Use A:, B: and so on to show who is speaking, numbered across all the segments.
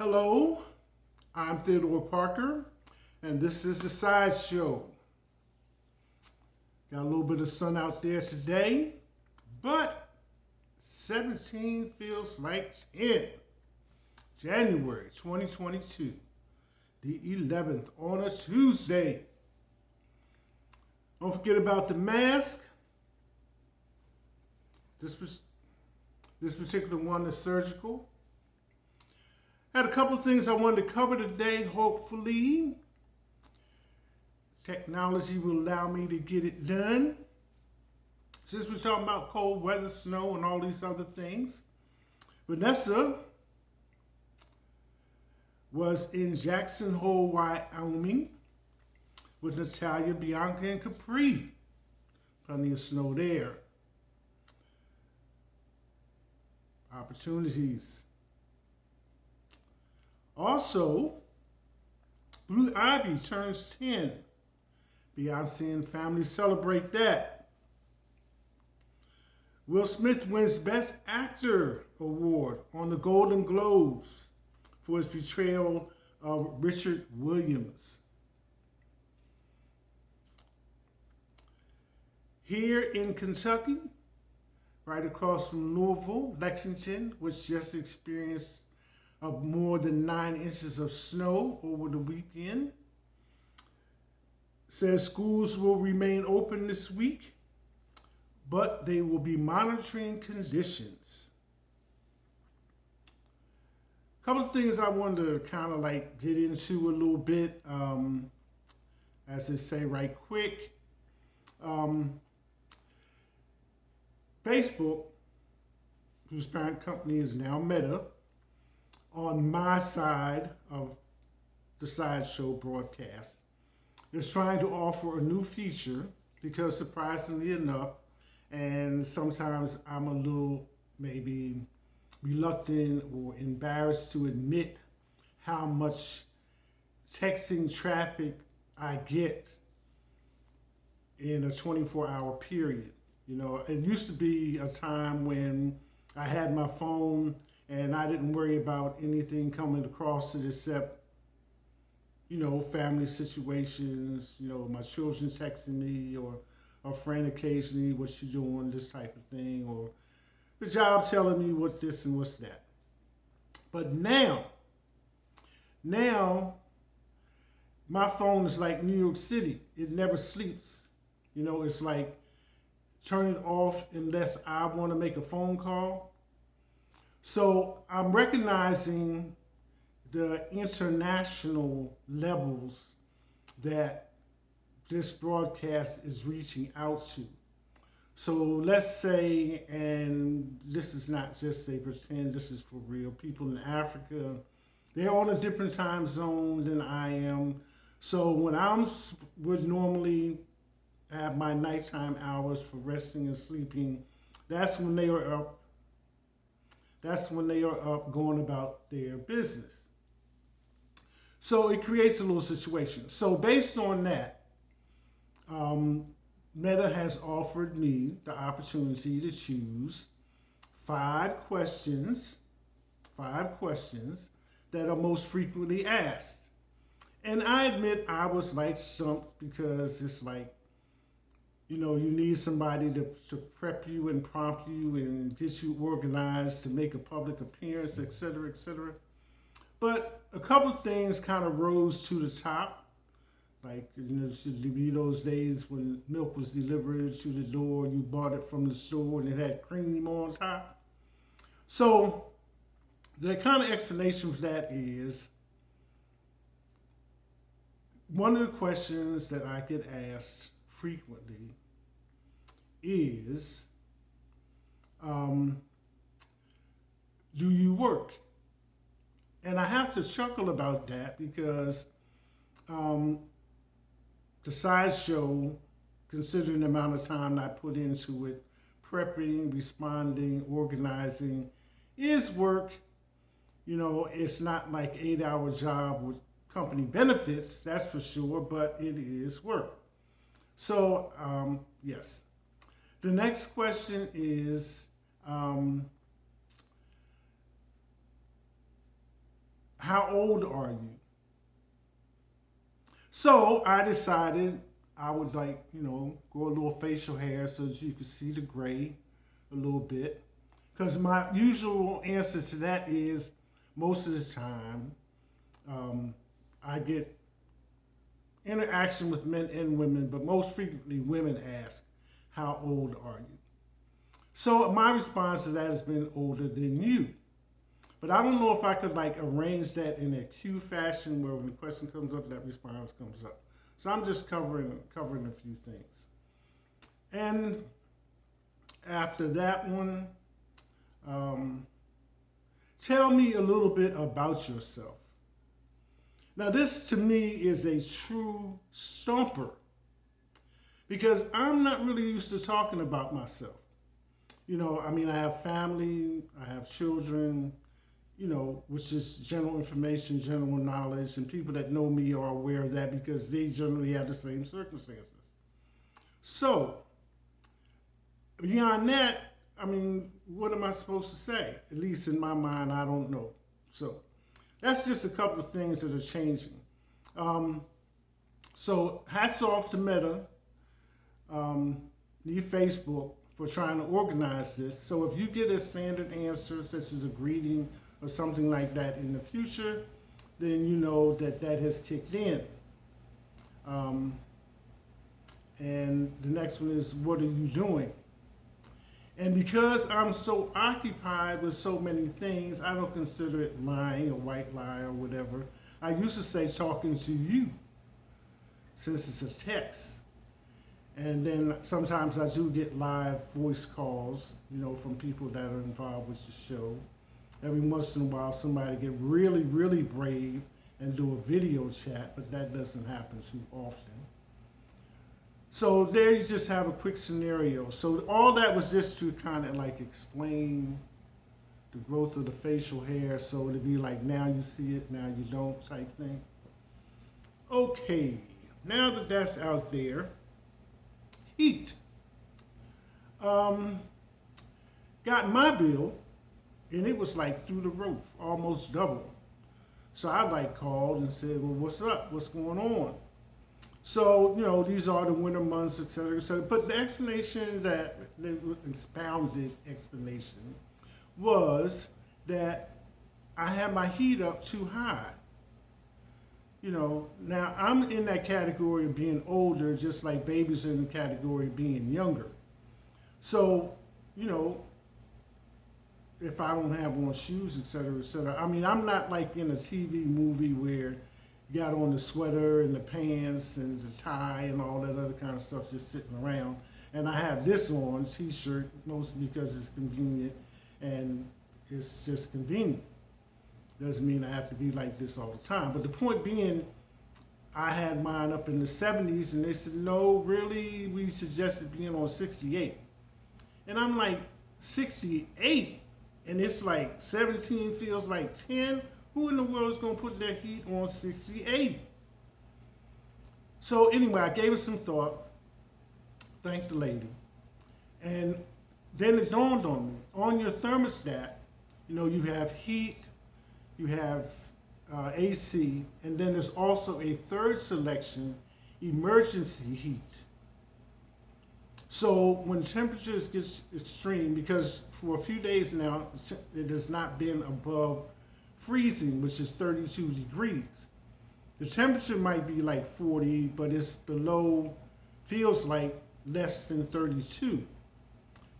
A: Hello, I'm Theodore Parker, and this is the Sideshow. Got a little bit of sun out there today, but 17 feels like 10. January 2022, the 11th on a Tuesday. Don't forget about the mask. This particular one is surgical. Had a couple of things I wanted to cover today. Hopefully, technology will allow me to get it done. Since we're talking about cold weather, snow, and all these other things, Vanessa was in Jackson Hole, Wyoming with Natalia, Bianca, and Capri. Plenty of snow there. Opportunities. Also, Blue Ivy turns 10. Beyonce and family celebrate that. Will Smith wins Best Actor award on the Golden Globes for his portrayal of Richard Williams. Here in Kentucky, right across from Louisville, Lexington, which just experienced of more than 9 inches of snow over the weekend. Says schools will remain open this week, but they will be monitoring conditions. A couple of things I wanted to kind of like get into a little bit, as they say right quick. Facebook, whose parent company is now Meta, on my side of the Sideshow broadcast, is trying to offer a new feature because surprisingly enough, and sometimes I'm a little maybe reluctant or embarrassed to admit how much texting traffic I get in a 24-hour period. You know, it used to be a time when I had my phone and I didn't worry about anything coming across it except, you know, family situations, you know, my children texting me or a friend occasionally, what you doing, this type of thing, or the job telling me what's this and what's that. But now, my phone is like New York City. It never sleeps. You know, it's like turn it off unless I want to make a phone call. So I'm recognizing the international levels that this broadcast is reaching out to. So let's say, and this is not just a pretend, this is for real, people in Africa, they're on a different time zone than I am. So when would normally have my nighttime hours for resting and sleeping, that's when they are up. That's when they are up going about their business. So it creates a little situation. So based on that, Meta has offered me the opportunity to choose 5 questions that are most frequently asked. And I admit I was like stumped because it's like, you know, you need somebody to prep you and prompt you and get you organized to make a public appearance, et cetera, et cetera. But a couple of things kind of rose to the top. Like, you know, it should be those days when milk was delivered to the door, you bought it from the store and it had cream on top. So the kind of explanation for that is, one of the questions that I get asked frequently is, do you work? And I have to chuckle about that because the Sideshow, considering the amount of time I put into it, prepping, responding, organizing, is work. You know, it's not like 8-hour job with company benefits, that's for sure, but it is work. So, yes. The next question is, how old are you? So I decided I would grow a little facial hair so that you could see the gray a little bit. Because my usual answer to that is most of the time I get interaction with men and women, but most frequently women ask, how old are you? So my response to that has been older than you. But I don't know if I could arrange that in a cue fashion where when the question comes up, that response comes up. So I'm just covering a few things. And after that one, tell me a little bit about yourself. Now this to me is a true stumper because I'm not really used to talking about myself. I have family, I have children, which is general information, general knowledge, and people that know me are aware of that because they generally have the same circumstances. So, beyond that, what am I supposed to say? At least in my mind, I don't know. So, that's just a couple of things that are changing. So, hats off to Meta, the Facebook, for trying to organize this. So if you get a standard answer, such as a greeting or something like that in the future, then you know that has kicked in. And the next one is, what are you doing? And because I'm so occupied with so many things, I don't consider it lying or white lie or whatever. I used to say talking to you, since it's a text. And then sometimes I do get live voice calls, from people that are involved with the show. Every once in a while, somebody get really, really brave and do a video chat, but that doesn't happen too often. So there you just have a quick scenario. So all that was just to kind of explain the growth of the facial hair. So it'd be now you see it, now you don't type thing. Okay, now that that's out there, heat. Got my bill, and it was through the roof, almost double. So I called and said, well, what's up? What's going on? So, these are the winter months, et cetera, et cetera. But the explanation the expounded explanation was that I had my heat up too high. Now I'm in that category of being older, just like babies are in the category of being younger. So, if I don't have on shoes, et cetera, I'm not in a TV movie where you got on the sweater and the pants and the tie and all that other kind of stuff just sitting around. And I have this on, t-shirt, mostly because it's convenient and it's just convenient. Doesn't mean I have to be like this all the time. But the point being, I had mine up in the 70s and they said, no, really, we suggested being on 68. And I'm 68? And it's 17 feels like 10? Who in the world is going to put their heat on 68? So anyway, I gave it some thought. Thanked the lady. And then it dawned on me, on your thermostat, you have heat, you have AC, and then there's also a third selection, emergency heat. So when temperatures get extreme, because for a few days now, it has not been above freezing, which is 32 degrees. The temperature might be 40, but it's below, feels like less than 32.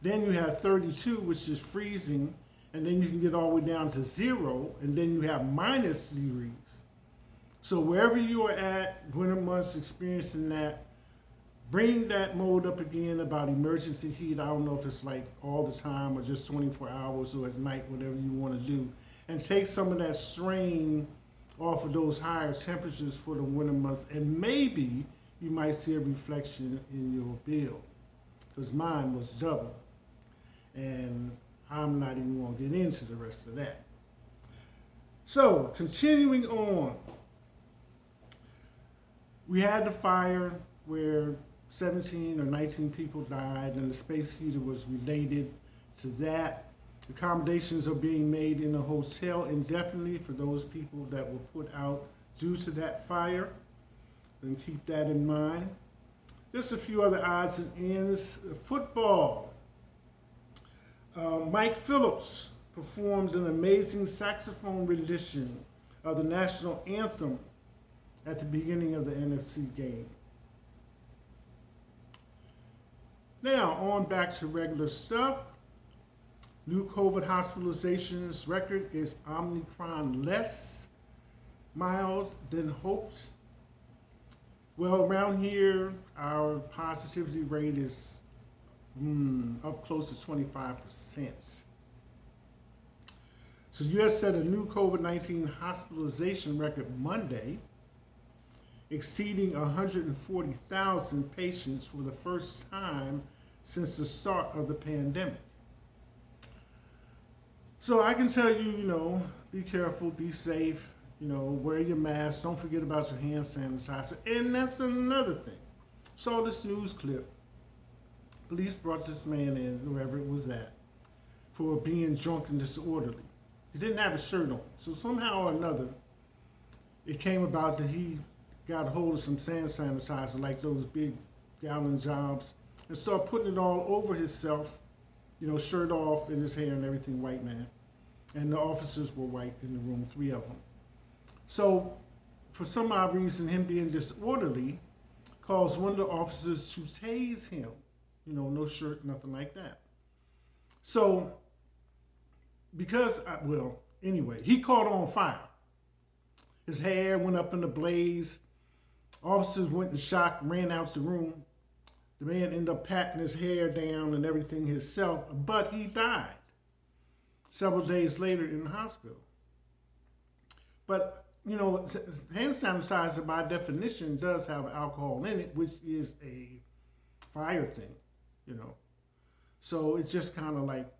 A: Then you have 32, which is freezing, and then you can get all the way down to 0, and then you have minus degrees. So wherever you are at, winter months experiencing that, bring that mode up again about emergency heat. I don't know if it's all the time or just 24 hours or at night, whatever you want to do. And take some of that strain off of those higher temperatures for the winter months. And maybe you might see a reflection in your bill, because mine was double. And I'm not even going to get into the rest of that. So, continuing on. We had the fire where 17 or 19 people died, and the space heater was related to that. Accommodations are being made in a hotel indefinitely for those people that were put out due to that fire. And keep that in mind. Just a few other odds and ends. Football. Mike Phillips performed an amazing saxophone rendition of the national anthem at the beginning of the NFC game. Now, on back to regular stuff. New COVID hospitalizations record is Omicron less mild than hoped. Well, around here, our positivity rate is up close to 25%. So the U.S. set a new COVID-19 hospitalization record Monday, exceeding 140,000 patients for the first time since the start of the pandemic. So I can tell you, be careful, be safe, wear your mask, don't forget about your hand sanitizer. And that's another thing. Saw this news clip. Police brought this man in, whoever it was at, for being drunk and disorderly. He didn't have a shirt on. So somehow or another, it came about that he got a hold of some hand sanitizer, like those big gallon jobs, and started putting it all over himself, shirt off and his hair and everything, white man. And the officers were white in the room, 3 of them. So for some odd reason, him being disorderly caused one of the officers to tase him. No shirt, nothing like that. So he caught on fire. His hair went up in a blaze. Officers went in shock, ran out the room. The man ended up patting his hair down and everything himself, but he died several days later in the hospital. But, hand sanitizer by definition does have alcohol in it, which is a fire thing, So it's just kind of like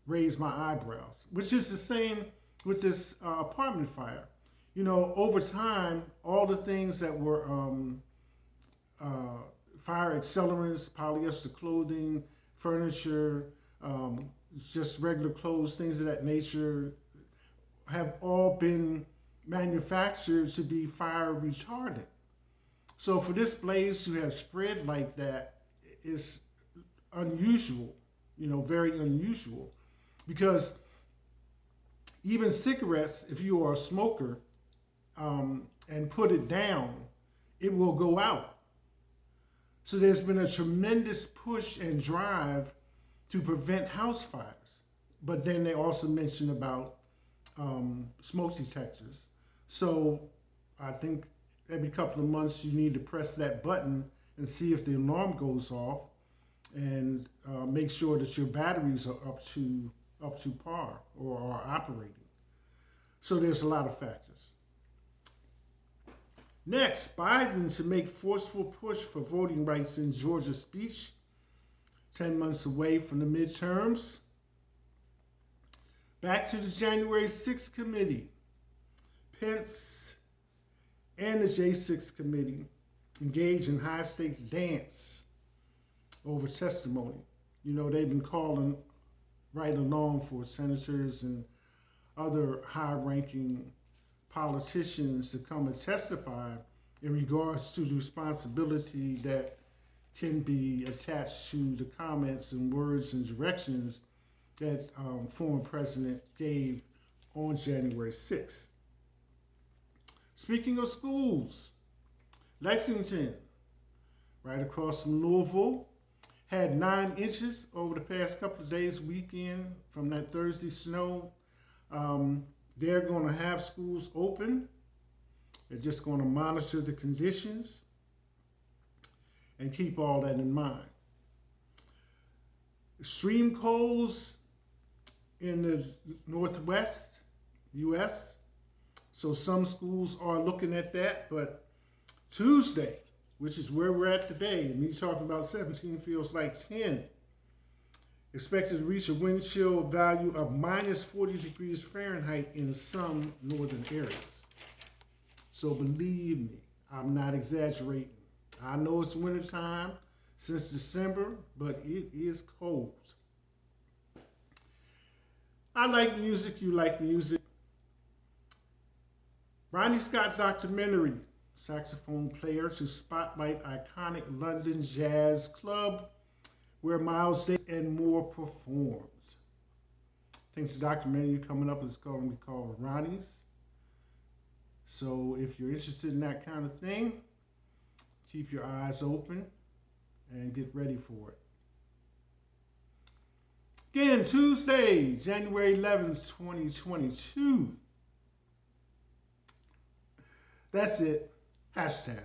A: raised my eyebrows, which is the same with this apartment fire. Over time, all the things that were fire accelerants, polyester clothing, furniture, just regular clothes, things of that nature, have all been manufactured to be fire retardant. So for this blaze to have spread like that is unusual, very unusual, because even cigarettes, if you are a smoker and put it down, it will go out. So there's been a tremendous push and drive to prevent house fires. But then they also mention about smoke detectors. So I think every couple of months you need to press that button and see if the alarm goes off, and make sure that your batteries are up to par or are operating. So there's a lot of factors. Next, Biden to make forceful push for voting rights in Georgia speech, 10 months away from the midterms. Back to the January 6th committee. Pence and the J6 committee engaged in high-stakes dance over testimony. They've been calling right along for senators and other high-ranking politicians to come and testify in regards to the responsibility that can be attached to the comments and words and directions that former president gave on January 6th. Speaking of schools, Lexington, right across from Louisville, had 9 inches over the past couple of days, weekend, from that Thursday snow. They're going to have schools open. They're just going to monitor the conditions and keep all that in mind. Extreme colds in the Northwest U.S., so some schools are looking at that, but Tuesday, which is where we're at today, and me talking about 17 feels like 10, expected to reach a wind chill value of minus 40 degrees Fahrenheit in some northern areas. So believe me, I'm not exaggerating. I know it's wintertime since December, but it is cold. I like music, you like music. Ronnie Scott documentary, saxophone player to spotlight iconic London jazz club where Miles Davis and more performs. I think the documentary coming up is going to be called Ronnie's. So if you're interested in that kind of thing, keep your eyes open and get ready for it. Again, Tuesday, January 11th, 2022. That's it. Hashtag.